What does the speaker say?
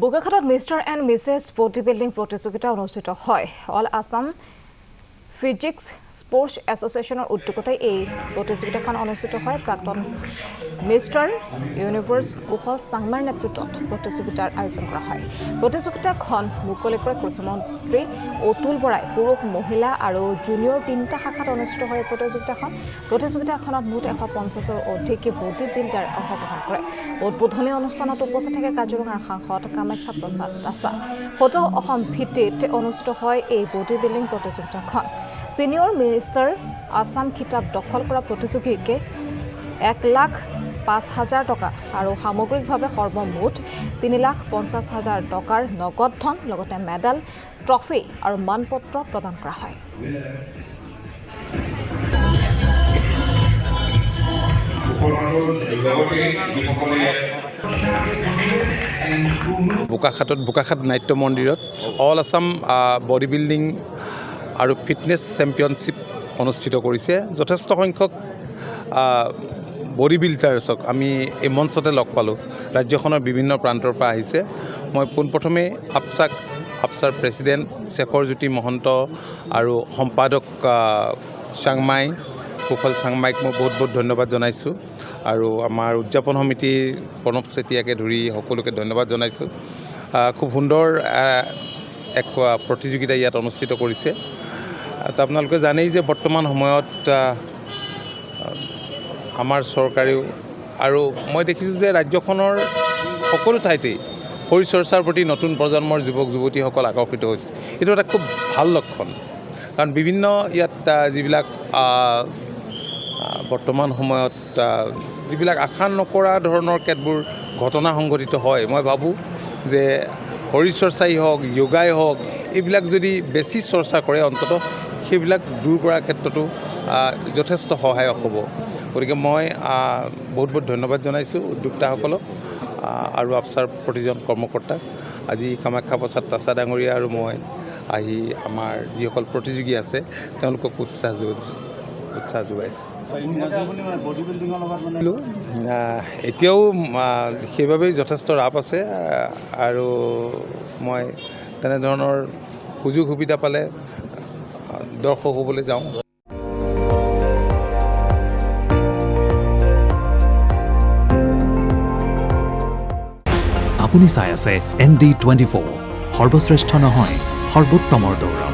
বোকাখাটত mister and mrs body building প্ৰতিযোগিতা অনুষ্ঠিত হয়। অল আছাম ফিজিক্স স্পৰ্টছ এছ'চিয়েশ্যনৰ উদ্যোগতে এই প্ৰতিযোগিতাখন অনুষ্ঠিত হয়। প্ৰাক্তন মিষ্টাৰ ইউনিভাৰ্ছ কুশল চাংমাৰ নেতৃত্বত প্ৰতিযোগিতাৰ আয়োজন কৰা হয়। প্ৰতিযোগিতাখন মুকলি কৰে কৃষিমন্ত্ৰী অতুল বৰাই। পুৰুষ, মহিলা আৰু জুনিয়ৰ তিনিটা শাখাত অনুষ্ঠিত হয় এই প্ৰতিযোগিতাখনত মুঠ 150ৰো অধিক বডি বিল্ডাৰ অংশগ্ৰহণ কৰে। উদ্বোধনী অনুষ্ঠানত উপস্থিত থাকে কাজিৰঙাৰ সাংসদ কামাখ্যা প্ৰসাদ দাসা। সদৌ অসম ভিত্তিত অনুষ্ঠিত হয় এই বডি বিল্ডিং প্ৰতিযোগিতাখন। ছিনিয়ৰ মিষ্টাৰ আছাম খিতাপ দখল কৰা প্ৰতিযোগীক 1,05,000 টকা আৰু সামগ্ৰিকভাৱে সৰ্বমুঠ 3,50,000 টকাৰ নগদ ধন লগতে মেডেল, ট্ৰফি আৰু মানপত্ৰ প্ৰদান কৰা হয়। বোকাখাট নাট্য মন্দিৰত অল আছাম বডি বিল্ডিং আৰু ফিটনেছ চেম্পিয়নশ্বিপ অনুষ্ঠিত কৰিছে। যথেষ্ট সংখ্যক বডি বিল্ডাৰ্ছক আমি এই মঞ্চতে লগ পালোঁ। ৰাজ্যখনৰ বিভিন্ন প্ৰান্তৰ পৰা আহিছে। মই পোনপ্ৰথমে আপছাৰ প্ৰেছিডেণ্ট শেখৰজ্যোতি মহন্ত আৰু সম্পাদক চাংমাই কুশল চাংমাইক মই বহুত ধন্যবাদ জনাইছোঁ আৰু আমাৰ উদযাপন সমিতিৰ প্ৰণৱ চেতিয়াকে ধৰি সকলোকে ধন্যবাদ জনাইছোঁ। খুব সুন্দৰ এক প্ৰতিযোগিতা ইয়াত অনুষ্ঠিত কৰিছে। আপোনালোকে জানেই যে বৰ্তমান সময়ত আমাৰ চৰকাৰেও আৰু মই দেখিছোঁ যে ৰাজ্যখনৰ সকলো ঠাইতেই শৰীৰ চৰ্চাৰ প্ৰতি নতুন প্ৰজন্মৰ যুৱক যুৱতীসকল আকৰ্ষিত হৈছে। এইটো এটা খুব ভাল লক্ষণ, কাৰণ বিভিন্ন ইয়াত যিবিলাক বৰ্তমান সময়ত যিবিলাক আশা নকৰা ধৰণৰ কেতবোৰ ঘটনা সংঘটিত হয়, মই ভাবোঁ যে শৰীৰ চৰ্চাই হওক, যোগাই হওক, এইবিলাক যদি বেছি চৰ্চা কৰে অন্ততঃ সেইবিলাক দূৰ কৰাৰ ক্ষেত্ৰতো যথেষ্ট সহায়ক হ'ব। গতিকে মই বহুত ধন্যবাদ জনাইছোঁ উদ্যোক্তাসকলক আৰু আপছাৰ প্ৰতিজন কৰ্মকৰ্তাক। আজি কামাখ্যা প্ৰসাদ দাসা ডাঙৰীয়া আৰু মই আহি আমাৰ যিসকল প্ৰতিযোগী আছে তেওঁলোকক উৎসাহ যোগাইছোঁ। এতিয়াও সেইবাবেই যথেষ্ট ৰাপ আছে আৰু মই তেনেধৰণৰ সুযোগ সুবিধা পালে দৰ্শক হ'বলৈ যাওঁ। আপুনি চাই আছে ND24, সৰ্বশ্ৰেষ্ঠ নহয় সৰ্বোত্তমৰ দৌৰ।